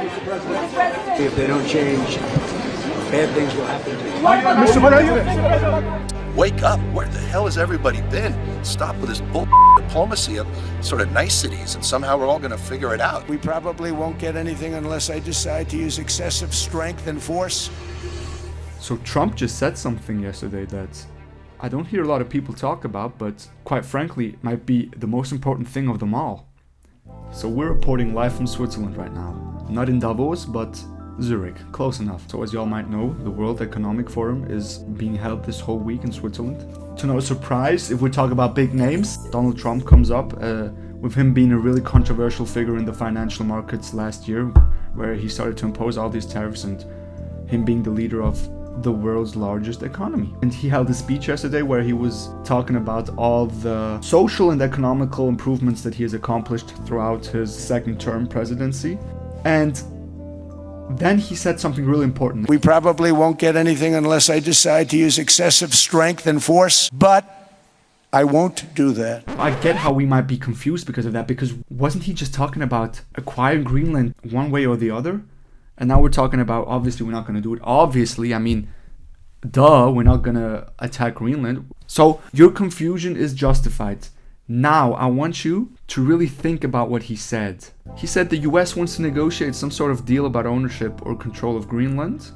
If they don't change, bad things will happen to you. Mr. President! Wake up. Where the hell has everybody been? Stop with this bull diplomacy of sort of niceties, and somehow we're all going to figure it out. We probably won't get anything unless I decide to use excessive strength and force. So Trump just said something yesterday that I don't hear a lot of people talk about, but quite frankly, might be the most important thing of them all. So we're reporting live from Switzerland right now. Not in Davos, but Zurich, close enough. So as y'all might know, the World Economic Forum is being held this whole week in Switzerland. To no surprise, if we talk about big names, Donald Trump comes up, with him being a really controversial figure in the financial markets last year, where he started to impose all these tariffs, and him being the leader of the world's largest economy. And he held a speech yesterday where he was talking about all the social and economical improvements that he has accomplished throughout his second term presidency. And then he said something really important. We probably won't get anything unless I decide to use excessive strength and force, but I won't do that. I get how we might be confused because of that, because wasn't he just talking about acquiring Greenland one way or the other? And now we're talking about, obviously, we're not going to do it. Obviously, I mean, duh, we're not going to attack Greenland. So your confusion is justified. Now, I want you to really think about what he said. He said the US wants to negotiate some sort of deal about ownership or control of Greenland,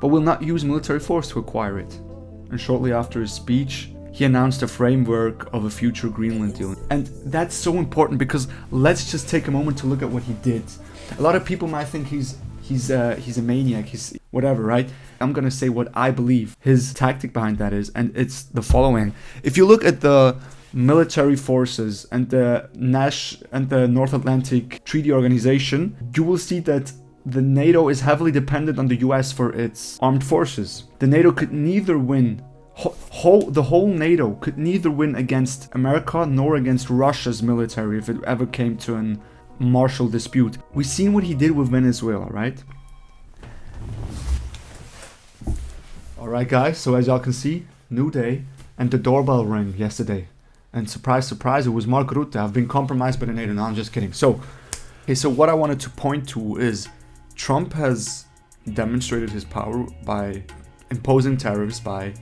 but will not use military force to acquire it. And shortly after his speech, he announced a framework of a future Greenland deal. And that's so important because let's just take a moment to look at what he did. A lot of people might think he's a maniac, he's whatever, right? I'm gonna say what I believe his tactic behind that is, and it's the following. If you look at the military forces and the North Atlantic Treaty Organization, you will see that the NATO is heavily dependent on the US for its armed forces. The NATO could neither win, the whole NATO could neither win against America nor against Russia's military if it ever came to an martial dispute. We've seen what he did with Venezuela, right? Alright guys, so as y'all can see, new day, and the doorbell rang yesterday. And surprise, surprise, it was Mark Rutte. I've been compromised by the NATO. No, I'm just kidding. So what I wanted to point to is Trump has demonstrated his power by imposing tariffs, by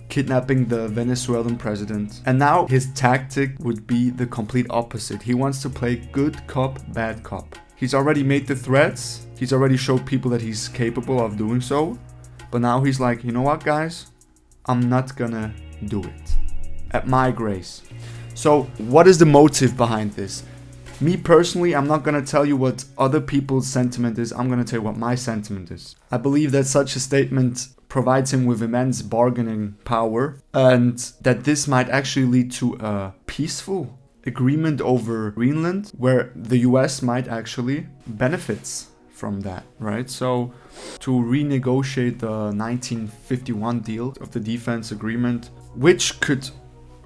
kidnapping the Venezuelan president. And now his tactic would be the complete opposite. He wants to play good cop, bad cop. He's already made the threats. He's already showed people that he's capable of doing so. But now he's like, you know what, guys? I'm not gonna do it. At my grace. So what is the motive behind this? Me personally, I'm not gonna tell you what other people's sentiment is. I'm gonna tell you what my sentiment is. I believe that such a statement provides him with immense bargaining power, and that this might actually lead to a peaceful agreement over Greenland, where the US might actually benefits from that, right? So to renegotiate the 1951 deal of the defense agreement, which could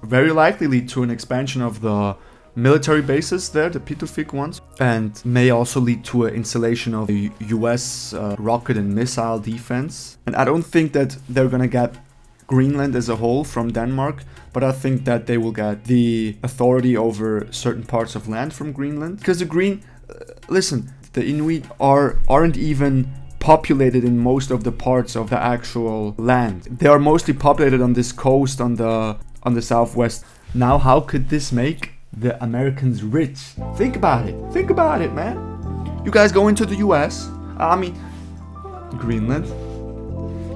very likely lead to an expansion of the military bases there, the Pitufik ones, and may also lead to an installation of the US rocket and missile defense. And I don't think that they're gonna get Greenland as a whole from Denmark, but I think that they will get the authority over certain parts of land from Greenland. Because the Inuit aren't even populated in most of the parts of the actual land. They are mostly populated on this coast on the southwest. Now, how could this make the Americans rich? Think about it, man. You guys go into the US, Greenland.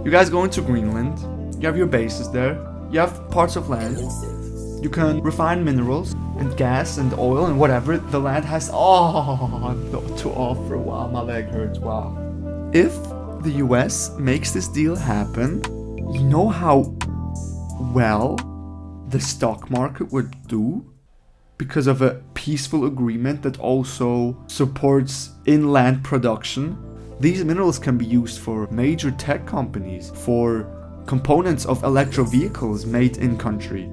You guys go into Greenland, you have your bases there, you have parts of land, you can refine minerals and gas and oil and whatever the land has to offer. Wow, my leg hurts, wow. If the US makes this deal happen, you know how well the stock market would do? Because of a peaceful agreement that also supports inland production. These minerals can be used for major tech companies, for components of electro vehicles made in country.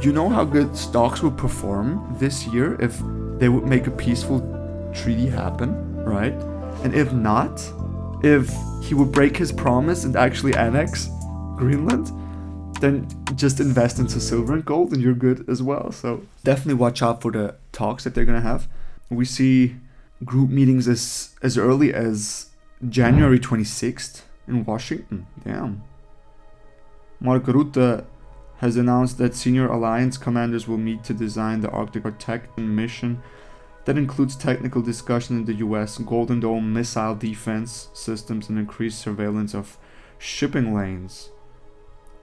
You know how good stocks would perform this year if they would make a peaceful treaty happen, right? And if not, if he would break his promise and actually annex Greenland, then just invest into silver and gold and you're good as well. So definitely watch out for the talks that they're gonna have. We see group meetings as early as January 26th in Washington. Damn. Mark Rutte has announced that senior alliance commanders will meet to design the Arctic protection mission that includes technical discussion in the US, Golden Dome missile defense systems, and increased surveillance of shipping lanes.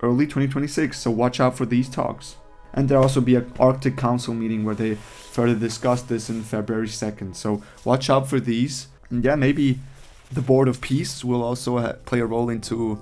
Early 2026, so watch out for these talks. And there'll also be an Arctic Council meeting where they further discuss this in February 2nd. So watch out for these. And yeah, maybe the Board of Peace will also play a role into